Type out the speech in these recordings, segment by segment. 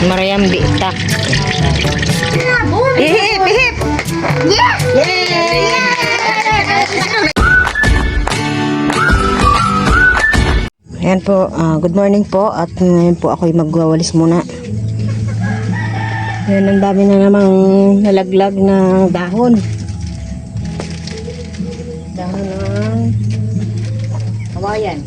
Mariam bitak. Hip hip. Yeah! Yay! Ayan po, good morning po at ngayon po ako'y magwawalis muna. Ayan, ang dami na namang nalaglag na dahon. Dahon ng kawayan.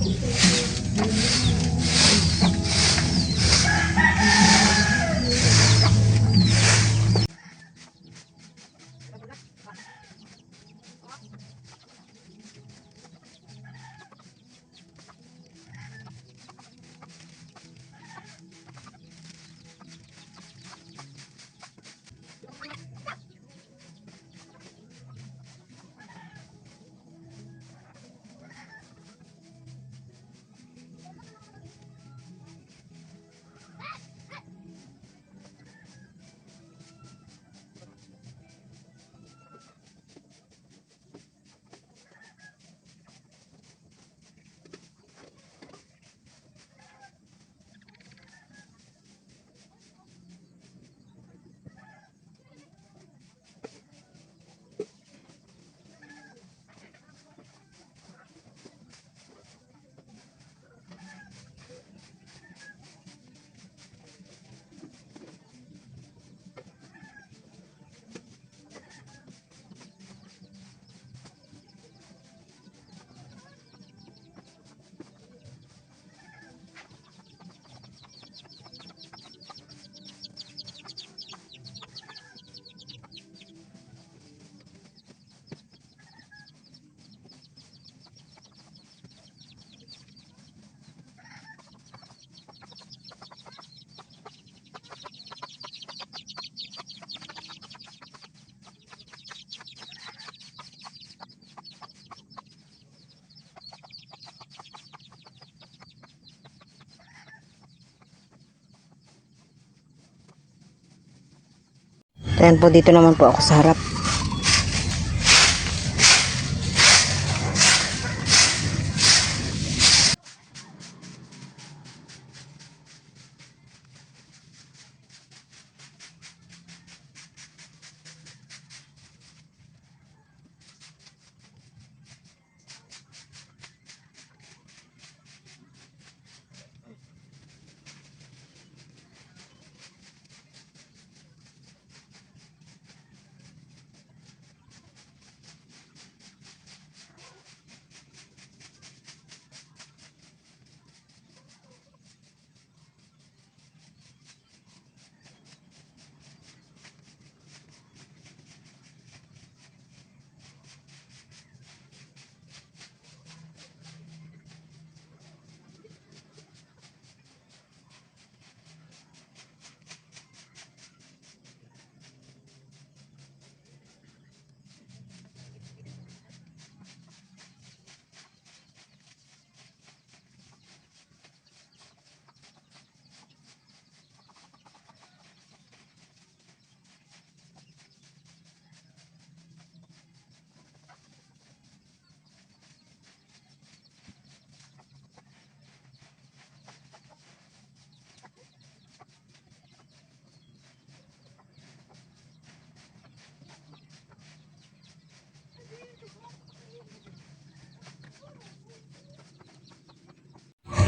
Ayan po, dito naman po ako sa harap.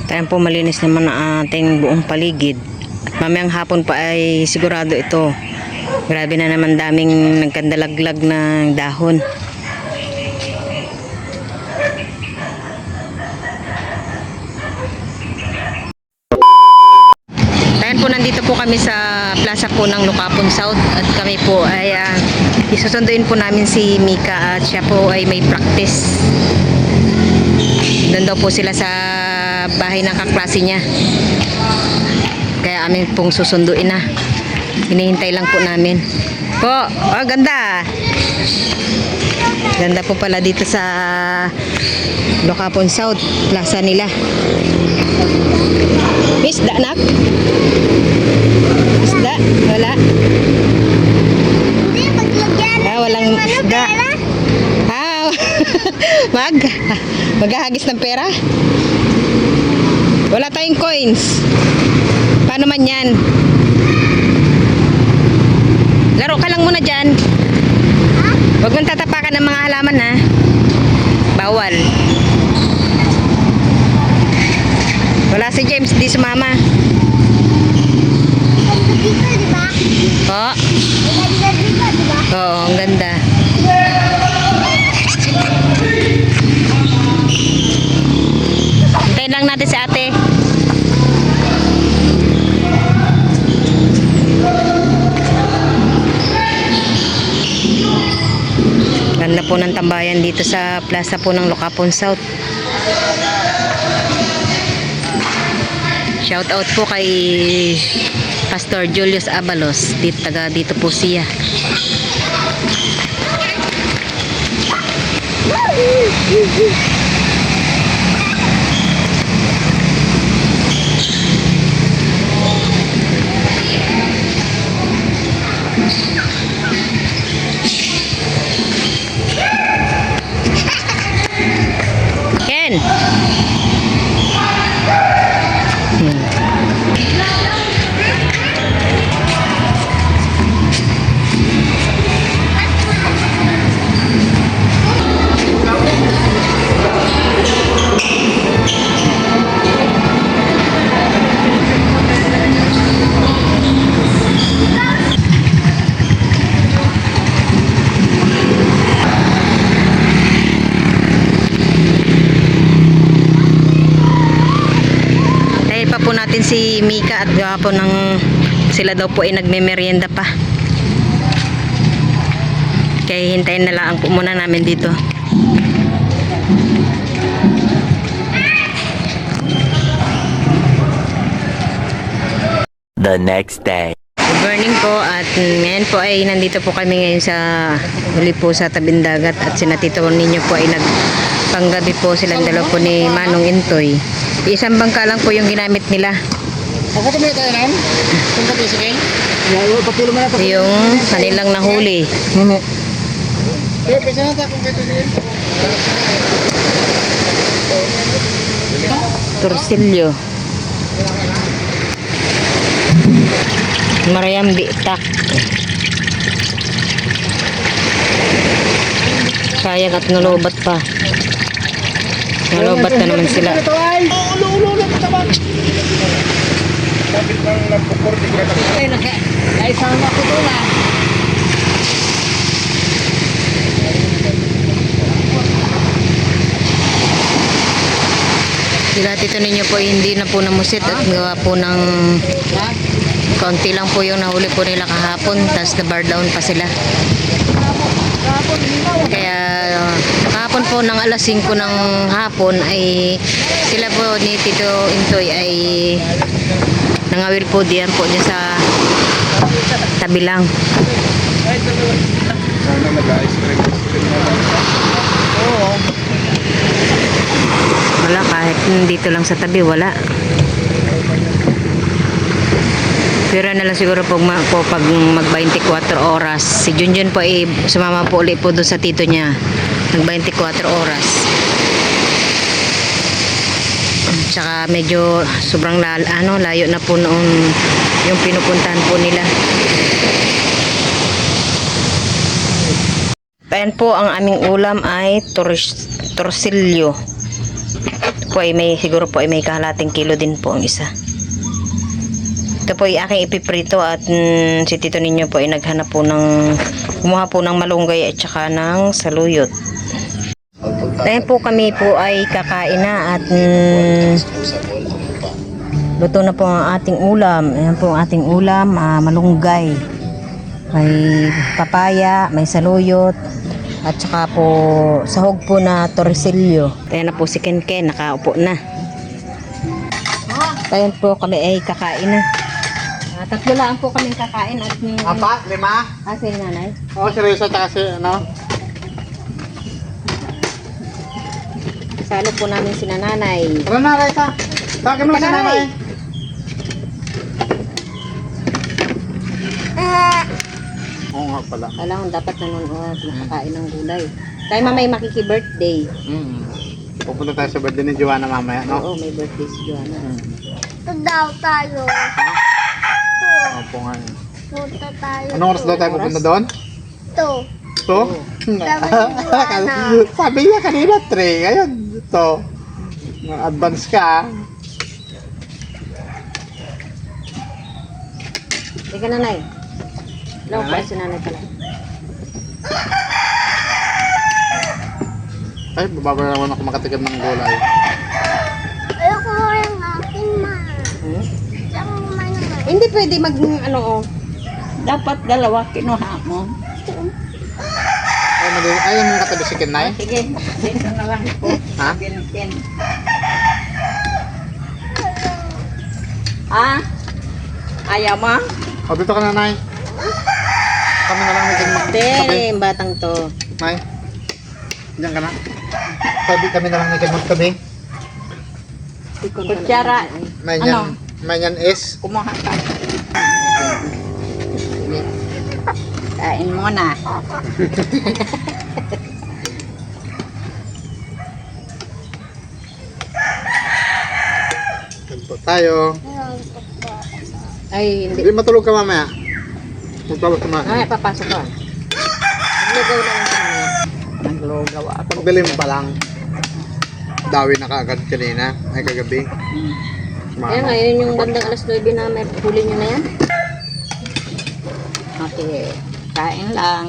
Ayan po, malinis naman ang ating buong paligid. At mamayang hapon pa ay sigurado ito. Grabe na naman, daming nagkandalaglag na dahon. Ayan po, nandito po kami sa plaza po ng Lucapon South. At kami po ay isusunduin po namin si Mika at siya po ay may practice. Doon daw po sila sa bahay ng kaklase niya. Kaya amin pong susunduin na. Hinihintay lang po namin. Po, oh ganda. Ganda po pala dito sa Lucapon South, plaza nila. Isda, nak? Isda? Wala? Hindi, maglagyan. Walang isda. Maghahagis ng pera? tayong coins. Paano man yan? Laro ka lang muna dyan. Huwag mong tatapakan ng mga halaman ha. Bawal. Wala si James, di sumama. Dito, di ba? Po? Ganda dito, di ba? Oo, ang ganda. Hintayin lang natin si ate. Ganda po ng tambayan dito sa plaza po ng Lokapon South. Shout out po kay Pastor Julius Abalos. Taga dito po siya. Ken. Pa po natin si Mika at gawa po ng sila daw po ay nagme-merienda pa. Kaya hintayin na lang po muna namin dito. The next day. Good morning po at ngayon po ay nandito po kami ngayon sa huli po sa tabing dagat at sinatito ninyo po ay nagpanggabi po silang dalawa po ni Manong Intoy. Isang bangka lang po yung ginamit nila. Ako tumay tayo lang. Kung pati sige. Papilo mo na pa. Yung kanilang nahuli. Mimi. Pero pesa na ta kung pati sige. Torsilyo. Mariam bitak. Sayang at nulubat pa. Nulubat na naman sila. Ulo patabang. Sabi lang na pukor di ka. Ay sama ko to na. Sila tito ninyo po hindi na po namusit at gawa po ng kaunti lang po yung nahuli po nila kahapon, tapos na bar down pa sila. Kaya kahapon po ng alas 5 ng hapon ay sila po ni Tito Intoy ay nangawil po diyan po dyan sa tabi lang. Wala, kahit dito lang sa tabi wala. Pero na lang siguro pag mag 24 oras. Si Junjun po ay sumama po ulit po doon sa tito niya. Nag 24 oras. Tsaka medyo sobrang layo na po noon yung pinupuntahan po nila. Ayan po ang aming ulam ay torsilyo. Po ay siguro po ay may kalahating kilo din po ang isa. Ito po ay aking ipiprito at si tito ninyo po ay naghanap po kumuha po ng malunggay at saka ng saluyot. Dahil po kami po ay kakain na at luto na po ang ating ulam. Ayan po ang ating ulam, malunggay. May papaya, may saluyot at saka po sahog po na torsilyo. Ayan na po si Ken, nakaupo na. Ayan po kami ay kakain na. Tatlo lang po kami kakain at Apa? 5? Kasi nanay. Oh, seryoso ta kasi ano? Salo po namin si nanay. Tara na, Raisa. Tawagin mo lang si nanay. Oo nga pala. Alam, dapat nanonood, makakain ng gulay. Tayo mamay makiki-birthday. Pupunta tayo sa birthday ni Joanna mamaya, no? Oo, may birthday si Joanna. Ito daw tayo. Ito. Opo nga. Punta tayo. Anong oras daw tayo pupunta doon? Ito. So? Sabi niya kanina 3. Ngayon, ito. Advance ka, ah. Teka, nanay. Hello, Nanay? pa si nanay pala. Ay, bababa naman ako makatikim ng gulay. Ayoko mo yung akin, ma. Hmm? Saan mo man naman? Hindi pwede mag, ano, oh. Dapat dalawa kinuha mo. Ay, ayaw mong katabi si Kenay? Sige, dito na lang po. Ha? Binigyan. Ah? Ayaw mo? O, dito ka na, Nay. Kami na lang natin magtabi. Hindi, batang to. Nay, diyan ka na. Sabi kami na lang natin magtabi. Kutsara. May Ano? yan, may yan is. Kumuha ka. Kain mo na. Ganito tayo. Ay, hindi. Hindi matulog ka mamaya. Magpapos ka mamaya. Ay, papasok ka. Naglugaw na lang sa mga. Naglugaw ako. Pagdalim pa lang. Dawi na kaagad kanina. Ay kagabi. Kaya ngayon yung bandang alas 9 na may huli nyo na yan. Okay. Kain lang.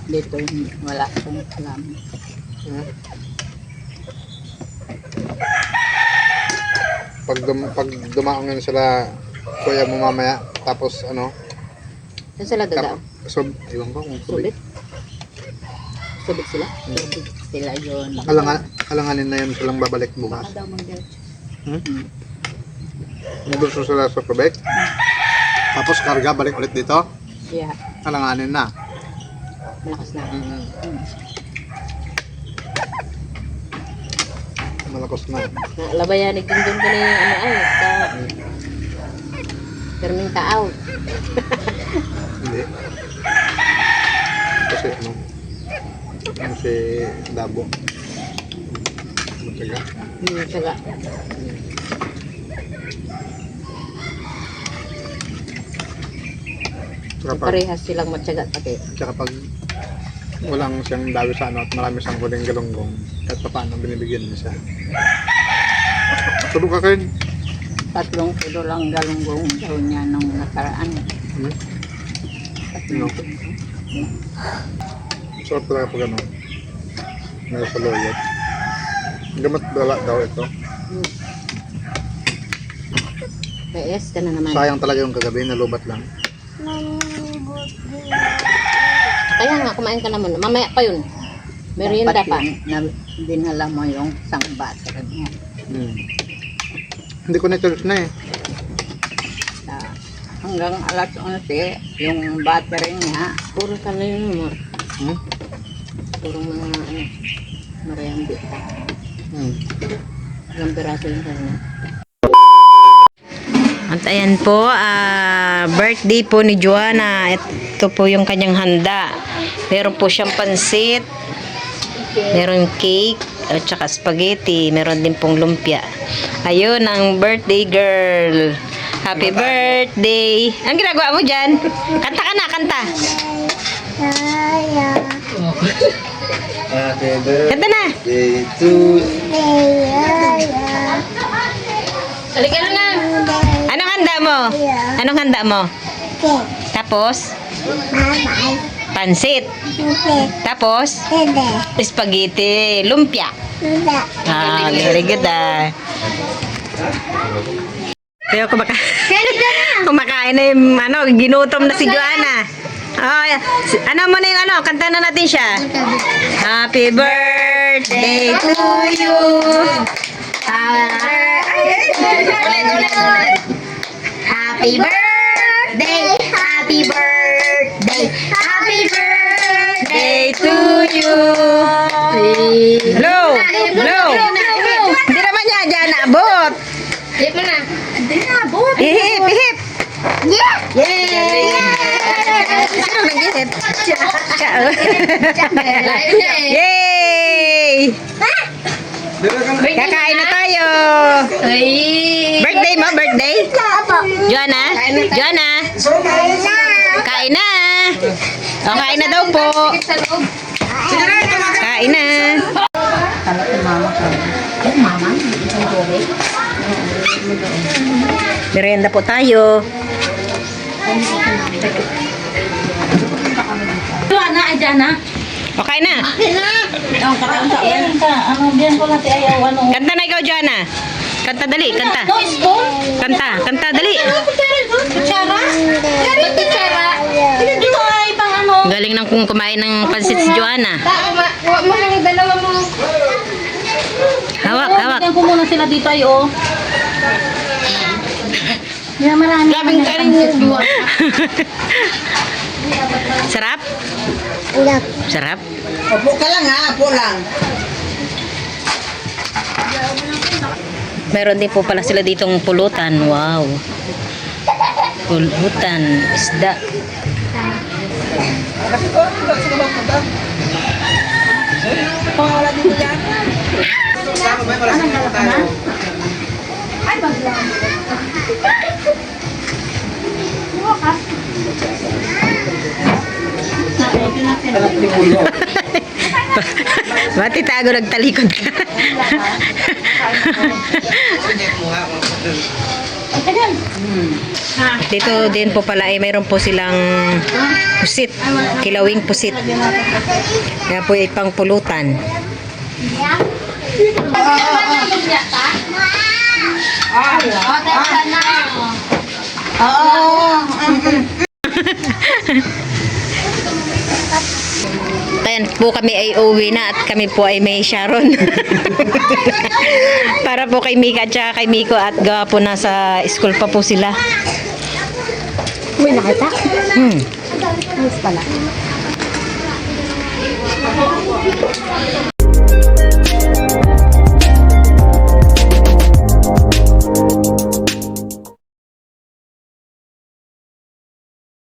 Dito wala akong alam. Hmm? Pag dumaong yun sila, kuya mo mamaya, tapos ano, Saan sila dadaan? iwan ko kung tubig. Subit? Subit sila? Subit sila yun. Alanganin na yun silang babalik bukas. Baka daw mag-diretso. Hmm? Gusto sila sa Quebec. Tapos karga, balik ulit dito. Yeah. Alanganin na. Malakas na. Malakos na. Labayanig din doon ka na yung ano ay. Terming ka out. Hindi. Kasi ano, si Dabo. Mataga. Tsaga. Tsaka pag, Parehas silang matyaga pati. tsaka pag walang siyang dawi sa ano at marami siyang huling galunggong, kahit pa paano binibigyan mo siya. Tulog ka kayo. 3 kilo lang galunggong daw niya nung nakaraan. Hmm? No. Sarap talaga pag ano, nasa loyot. Gamat dala daw ito. PS ka na naman. Sayang talaga yung kagabi, nalubat lang. Kaya nga, kumain ka na muna. Mamaya pa yun. Merienda pa. Na dinala mo yung isang butter niya. Hindi ko na-charge na eh. Hanggang alas 11, yung battery niya, puro ka na yun mo. Hmm? Puro mga ano, mariambi. Ilang piraso yung kanya. At ayan po, birthday po ni Joanna. Ito po yung kanyang handa. Meron po siyang pansit, meron cake, at saka spaghetti. Meron din pong lumpia. Ayun, ang birthday girl. Happy birthday! Ang ginagawa mo dyan? Kanta ka na, kanta. Kanta na. Halika na. Anong handa mo? Anong handa mo? Tapos? Pansit. Tapos? Spaghetti. Lumpia. Ah, very good Pero kumakain na yung ano, ginutom na si Joanna. Oh, ano mo na yung ano, kanta na natin siya. Happy birthday to you. Happy birthday, happy birthday, happy birthday to you. Hello, hello. Hindi naman niya dyan naabot. Hip mo na. Hindi naabot. Hip, hip. Yeah. Yay. Sino nag-isip? Siya. Yay! Kakain na tayo. Birthday mo, birthday? Joanna? Joanna? Kain na. O, kain na daw po. Kain na. Merienda po tayo. Joanna, ay Jana. O, kain na. Ang kakanta yan. Ano, biyan ko natin ayaw, ano. Kanta na ikaw, Joanna. Kanta, dali. Kanta. No, spoon. Kanta, dali. Kutsara? Kutsara? Dito ay pang ano. Galing nang kung kumain ng pansit si Joanna. Mo lang dalawa mo. Hawak, hawak. Bigyan ko muna sila dito ay, oh. Yan, marami. Labing karin yung duwa. Sarap? Sarap? Opo ka lang ha, opo lang. Meron din po pala sila ditong pulutan. Wow. Pulutan. Isda. Wala dito dyan. Ay, baglang. Matitago nagtalikod ka. Dito din po pala ay mayroon po silang pusit. Kilawing pusit. Kaya po ay pang pulutan. Ayan po kami ay uwi na at kami po ay may Sharon. Para po kay Mika at saka kay Miko at gawa po nasa school pa po sila. Uy, nakita? Hmm. Ayos pala.